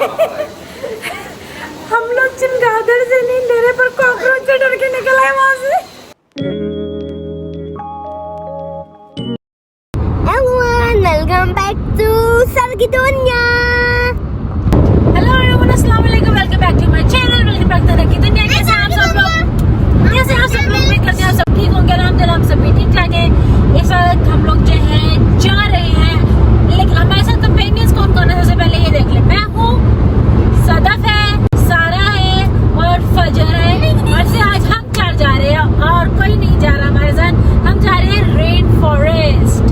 हम लोग चमगादड़ से नहीं ले रहे, पर कॉकरोच से डर के निकल आए वहां से। वेलकम बैक टू सर की दुनिया। हेलो एवरीवन, अस्सलाम वालेकुम, welcome back to my channel, welcome back to sir की दुनिया। कैसे आप सब लोग? कैसे आप सब लोग? मैं करते हैं सब ठीक होंगे, अल्हम्दुलिल्लाह हम सब भी ठीक ठाक है। इस वक्त हम लोग जो है जा रहे हैं, लेकिन हमारे साथ कंपेनियंस कौन कौन है सबसे पहले ये देख ले। मैं हूँ, सदफ है, सारा है और फजर है। और से आज हम चार जा रहे हैं और कोई नहीं जा रहा हमारे साथ। हम जा रहे हैं रेन फॉरेस्ट।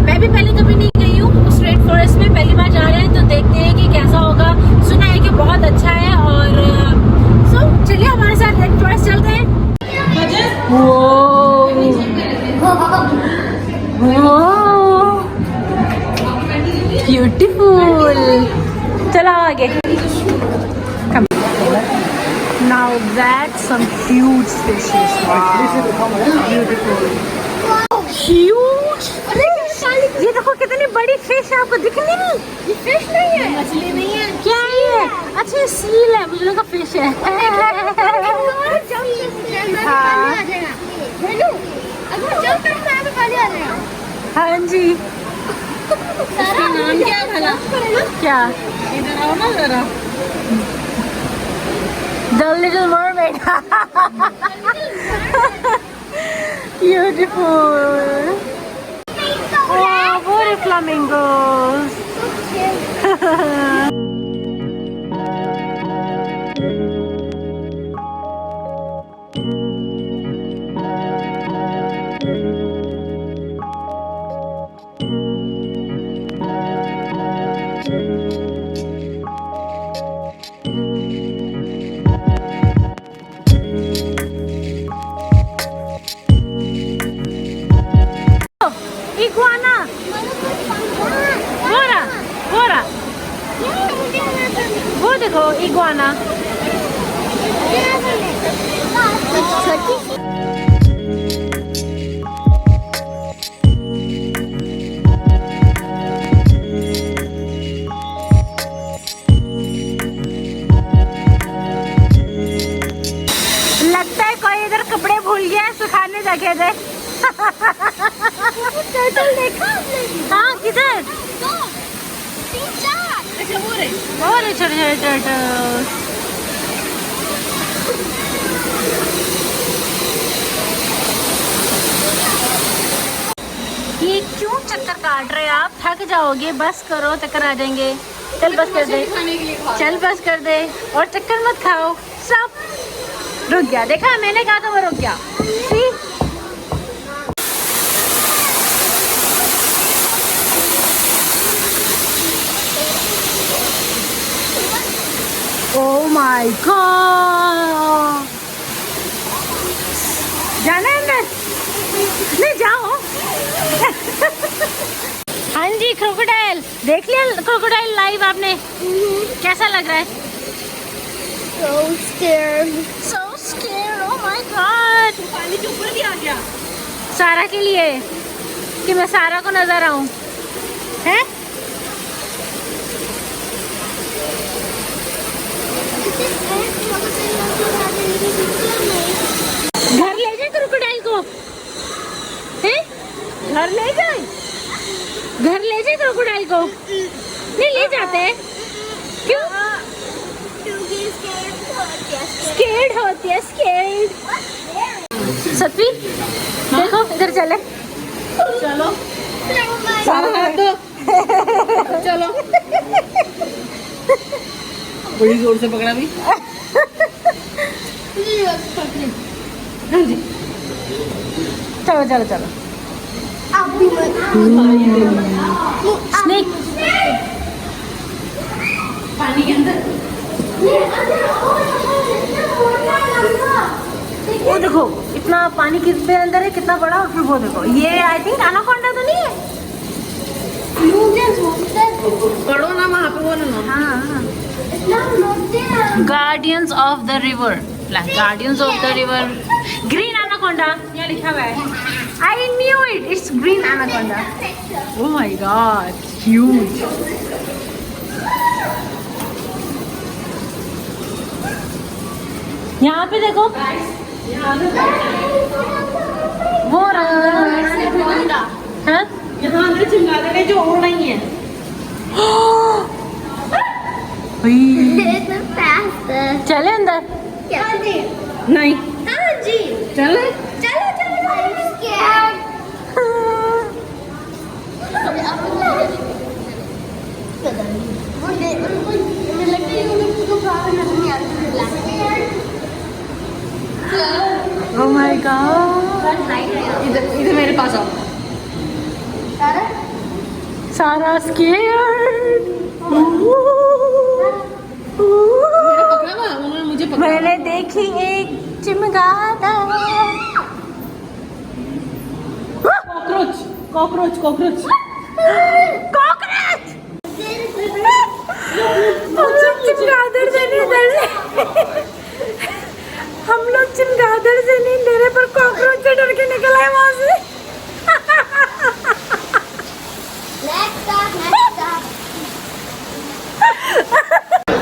मैं भी पहले कभी नहीं गई हूँ उस रेन फॉरेस्ट में, पहली बार जा रहे हैं, तो देखते हैं कि कैसा होगा। सुना है कि बहुत अच्छा है। और सो चलिए हमारे साथ रेन फॉरेस्ट चलते हैं। ब्यूटीफुल, चलो आगे। Now that's some huge fishes. Wow. Beautiful. Huge fish. ये देखो कितनी बड़ी फिश है, आपको दिख नहीं? ये फिश नहीं है, मछली नहीं है, क्या है ये? अच्छा सील है, मुझे लगा फिश है। हाँ जी। इसका नाम क्या भला? क्या? इधर आओ ना जरा। The Little Mermaid. Beautiful. Oh, what a flamingos. Iguana. Bora. वो देखो इग्वाना। लगता है कोई इधर कपड़े भूल गया, सुखाने जगह दे। टर्टल देखा आपने? हाँ, किधर? दो, तीन, चार। अच्छा वो रहे छोटे छोटे टर्टल। ये क्यों चक्कर काट रहे हैं आप? थक जाओगे, बस करो, चक्कर आ जाएंगे। चल बस कर दे, चल बस कर दे, और चक्कर मत खाओ। सब रुक गया, देखा मैंने कहा था वो रुक गया। Oh my God! जाना है अंदर? नहीं जाओ। हाँ जी, क्रोकोडाइल देख लिया? क्रोकोडाइल लाइव आपने? कैसा लग रहा है? So scared. So scared! Oh my God! पानी के ऊपर भी आ गया। सारा के लिए कि मैं सारा को नजर आऊं, हैं? घर ले जाए क्रोकोडाइल को, हैं? घर ले जाए क्रोकोडाइल को? नहीं ले जाते? क्यों? स्केर्ड होती है, स्केर्ड। सतवी देखो इधर चले, चलो सारा हाथ दो। चलो बड़ी जोर से पकड़ा भी। चलो चलो चलो। स्नेक पानी के अंदर। वो देखो इतना पानी किसके अंदर है, कितना बड़ा। और फिर वो देखो, ये आई थिंक एनाकोंडा तो नहीं है। पढ़ो ना वहाँ पे, बोलो ना। हाँ, guardians of the river, guardians of the river, green anaconda यहाँ लिखा हुआ है। I knew it. It's green anaconda. Oh my God, huge. यहाँ पे देखो वो हाँ? यहाँ अंदर चमगादड़ है जो उड़ रही है। चले अंदर नहीं चलो Oh my God! इधर मेरे पास आओ। सारा scared. पकड़ा हुआ उन्होंने मुझे पकड़ा। मैंने देखी एक चमगादड़। Cockroach cockroach cockroach cockroach! हम लोग चमगादड़ से नहीं डर रहे। हम लोग चमगादड़ से नहीं डरे पर कॉकरोच से डर के निकल आए वहां से।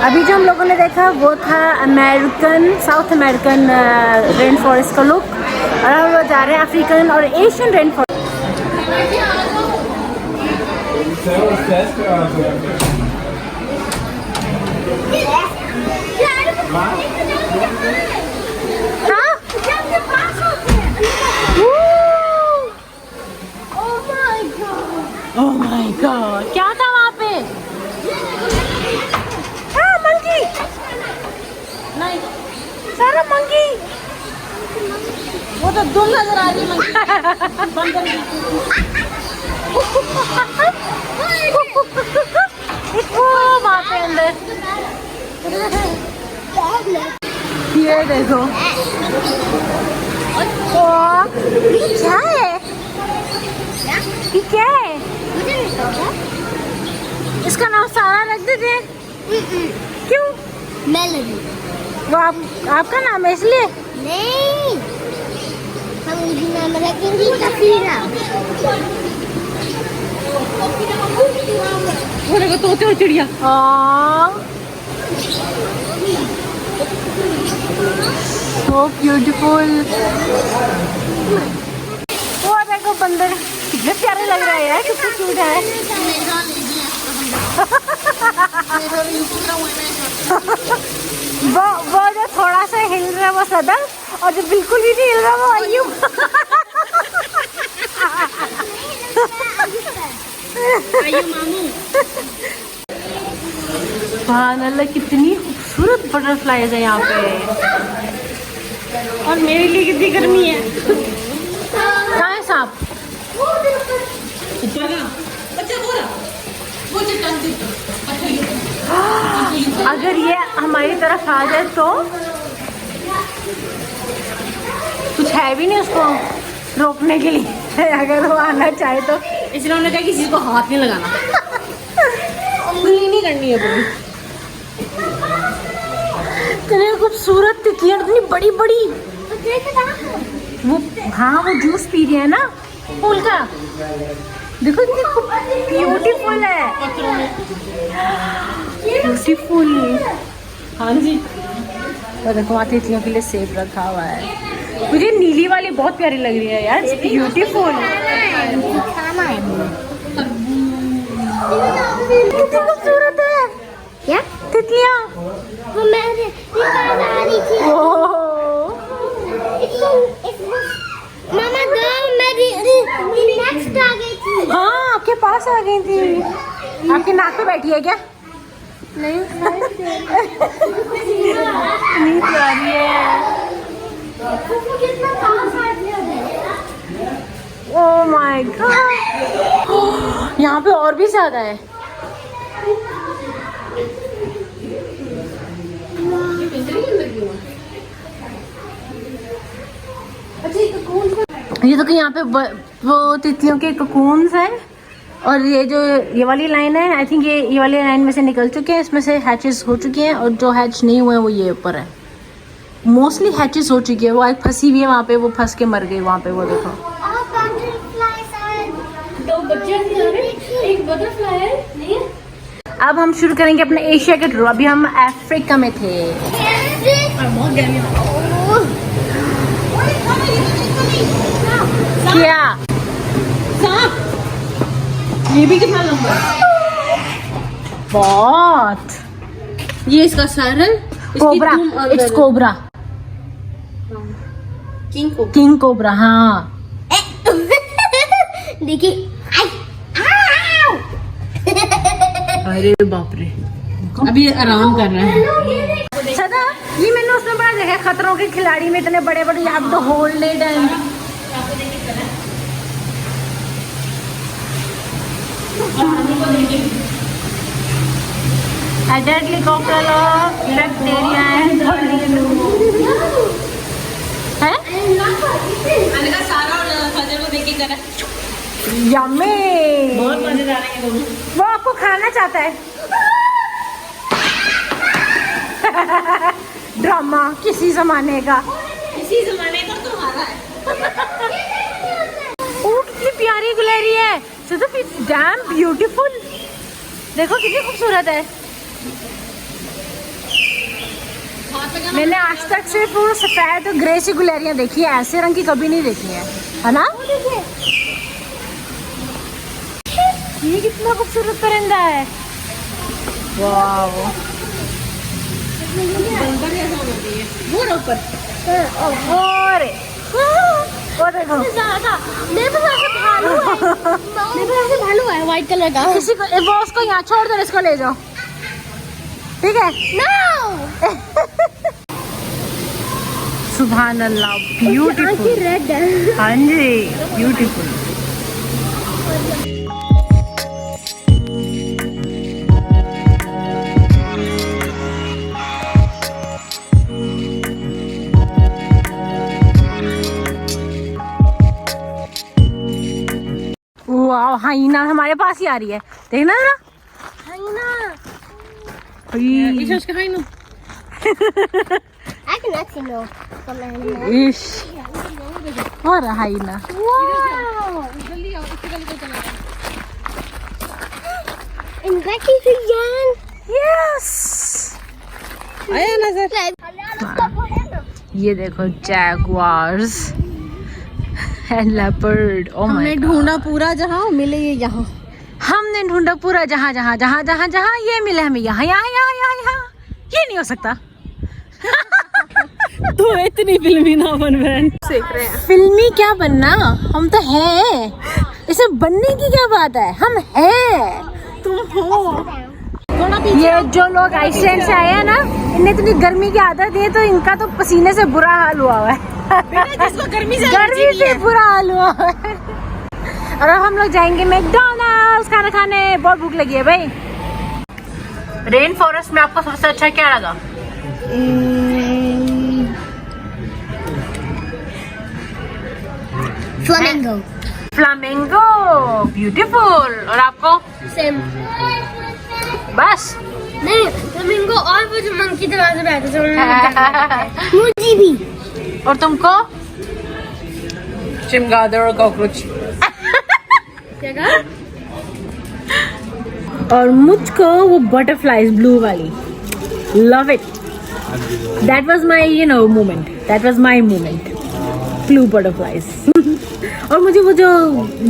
अभी जो हम लोगों ने देखा वो था साउथ अमेरिकन रेन फॉरेस्ट का लुक, और हम लोग जा रहे हैं अफ्रीकन और Asian rain forest. Oh my God! क्या था वहाँ पे? हाँ, मंकी। नहीं, सारा मंकी। वो तो दुम नजर आ रही है बंदर की। वो वहाँ पे अंदर। ये देखो। क्या है? ये क्या है? इसका नाम सारा रख देते हैं। क्यों? मेलोडी वो आपका नाम है इसलिए? नहीं, हम उसी नाम रखेंगे सफीरा। वो देखो तोते और चिड़िया। So beautiful. वो देखो बंदर कितने प्यारे लग रहे हैं, कितने क्यूट है। वो जो थोड़ा सा हिल रहा है वो सदर, और जो बिल्कुल भी नहीं हिल रहा वो अय्यूब। सुभान अल्लाह, कितनी खूबसूरत बटरफ्लाईज है यहाँ पे। और मेरे लिए कितनी गर्मी है। कहाँ है सांप? ऊपर का बच्चा बोला वो चट्टान से पत्थर के। अगर ये हमारी तरफ आ जाए तो कुछ है भी नहीं उसको रोकने के लिए। अगर वो आना चाहे तो इसलिए उन्होंने कहा किसी को हाथ नहीं लगाना, उंगली नहीं करनी है पूरी। इतनी खूबसूरत तितलियां, इतनी बड़ी बड़ी। वो हाँ, वो जूस पी रही है ना फूल का। देखो कितनी ब्यूटीफुल है, ब्यूटीफुल। हाँ जी, और देखो वहाँ तितलियों के लिए सेब रखा हुआ है। मुझे नीली वाली बहुत प्यारी लग रही है यार, ब्यूटीफुल। कितनी खूबसूरत है क्या? तितलियाँ। वो मेरे पास आ रही थी। मामा दो मेरी नेक्स्ट आ गई थी। हाँ, आपके पास आ गई थी। आपके नाक पे बैठी है क्या? नहीं, नहीं प्यारी है। ओह माय गॉड, यहाँ पे और भी ज्यादा है। ये तो यहाँ पे वो तितलियों के कोकून्स हैं, और ये जो ये वाली लाइन है, आई थिंक ये वाली लाइन में से निकल चुके हैं, इसमें से हैचेस हो चुकी हैं, और जो हैच नहीं हुए हैं वो ये ऊपर है। मोस्टली हैचेस हो चुकी है। वो एक फंसी हुई है वहाँ पे, वो फंस के मर गई वहाँ पे, वो देखो। दो बच्चे एक बटरफ्लाई है नहीं। अब हम शुरू करेंगे अपने एशिया के टूर। अभी हम अफ्रीका में थे। बहुत गर्मी क्या? ये भी कितना लंबा है। बहुत। ये इसका सर है, इसकी कोबरा, दुम अंदर इट्स है। Cobra, king cobra. King cobra. हाँ देखिए अरे बाप रे, अभी आराम कर रहा है। सदा ये मैंने उसमें बड़ा देखा, खतरों के खिलाड़ी में इतने बड़े बड़े यहाँ तो hold it and adultly cocktail of bacteria and है सारा खजर को देखिए जरा, यम्मी। बहुत मजेदार है ये दोनों। वो आपको खाना चाहता है। ड्रामा किसी जमाने का। इसी जमाने का तुम्हारा है। ओ कितनी प्यारी गुलेरी है, सदफ इट्स डैम ब्यूटीफुल। देखो कितनी खूबसूरत है। मैंने आज तक सिर्फ वो सफेद और ग्रे सी गुलेरियां देखी है, ऐसे रंग की कभी नहीं देखी है ना? ये कितना खूबसूरत परिंदा है। वाव। वो रहो ऊपर। और वो देखो मेरे पास ऐसे भालू है, मेरे पास ऐसे भालू है व्हाइट कलर का। किसी को वो उसको यहाँ छोड़ दो, इसको ले जाओ, ठीक है? नो सुभान अल्लाह, ब्यूटीफुल। रेड है। हाँ जी, ब्यूटीफुल। वाह, हाइना हमारे पास ही आ रही है, देखना जरा। इसे उसके खाई no. I cannot see no. इश, और हाइना। Wow. जल्दी आओ, इसके गले को चला। And Becky again. यस, आया ना सर। ये देखो Jaguars and leopard. Oh my हमने ढूंढा पूरा जहाँ मिले ये यहाँ। हमने ढूंढा पूरा जहाँ जहाँ जहाँ जहाँ जहाँ, ये मिले हमें यहाँ यहाँ यहाँ यहाँ यहाँ। ये नहीं हो सकता। तो इतनी फिल्मी ना बन बहन। सीख रहे हैं। फिल्मी क्या बनना, हम तो है। इसे बनने की क्या बात है, हम है। तुम हो। थोड़ा ये जो लोग आइसलैंड से आए हैं ना, इन्हें इतनी गर्मी की आदत है, तो इनका तो पसीने से बुरा हाल हुआ है। जिसको गर्मी से बुरा हाल हुआ है। और अब हम लोग जाएंगे मैकडॉनल्ड्स खाना खाने, बहुत भूख लगी है भाई। रेन फॉरेस्ट में आपको सबसे अच्छा क्या लगा? Flamingo. Flamingo, beautiful. और आपको? Same. बस नहीं, फ्लामिंगो और वो जो मंकी दरवाजे पे आते हैं। मुझे भी। और तुमको? चिमगादड़ और कॉकरोच। क्या? और मुझको वो बटरफ्लाईज ब्लू वाली, love it. That was my moment, that was my moment, blue butterflies. और मुझे वो जो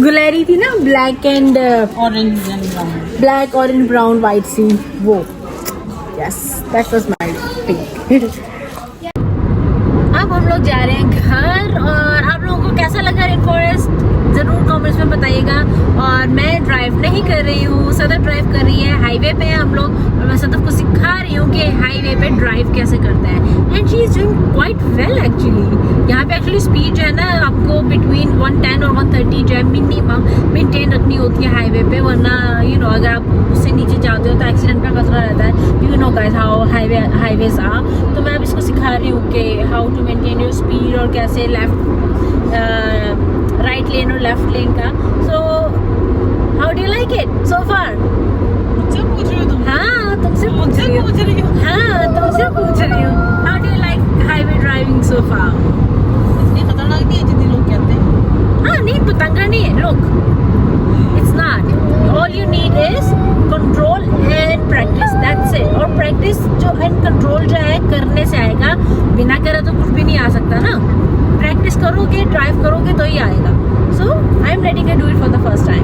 गुलेरी थी ना, black and orange and brown. Black orange brown white see, वो yes, that was my pick. अब हम लोग जा रहे हैं घर। और आप लोगों को कैसा लगा रेन फॉरेस्ट ज़रूर कमेंट्स में बताइएगा। और मैं ड्राइव नहीं कर रही हूँ, सदफ ड्राइव कर रही है। हाईवे पे हैं हम लोग और मैं सदफ को सिखा रही हूँ कि हाईवे पे ड्राइव कैसे करता है। And she is doing quite well actually. यहाँ पे एक्चुअली स्पीड जो है ना, आपको बिटवीन 110 और 130 जो है मिनिमम मेंटेन रखनी होती है हाईवे पे, वरना अगर आप उससे नीचे जाते हो तो एक्सीडेंट का खतरा रहता है। You know guys how highways ah. तो मैं अब इसको सिखा रही हूँ कि how to maintain your speed और कैसे राइट लेन और लेफ्ट लेन का। So how do you like it so far? मुझसे पूछ रहे हो तुम? हाँ, तुमसे पूछ मुझसे रही हूँ। पूछ रही हो? हाँ, तुमसे पूछ रही हूँ। How do you like highway driving so far? इतनी खतरनाक नहीं है जितनी लोग कहते हैं। हाँ, नहीं पतंगा नहीं है, look, it's not. All you need is control and practice, that's it. और practice जो and control जो है करने से आएगा, बिना करे तो कुछ भी नहीं आ सकता ना। प्रैक्टिस करोगे, ड्राइव करोगे तो ही आएगा. So I am letting you do it for the first time.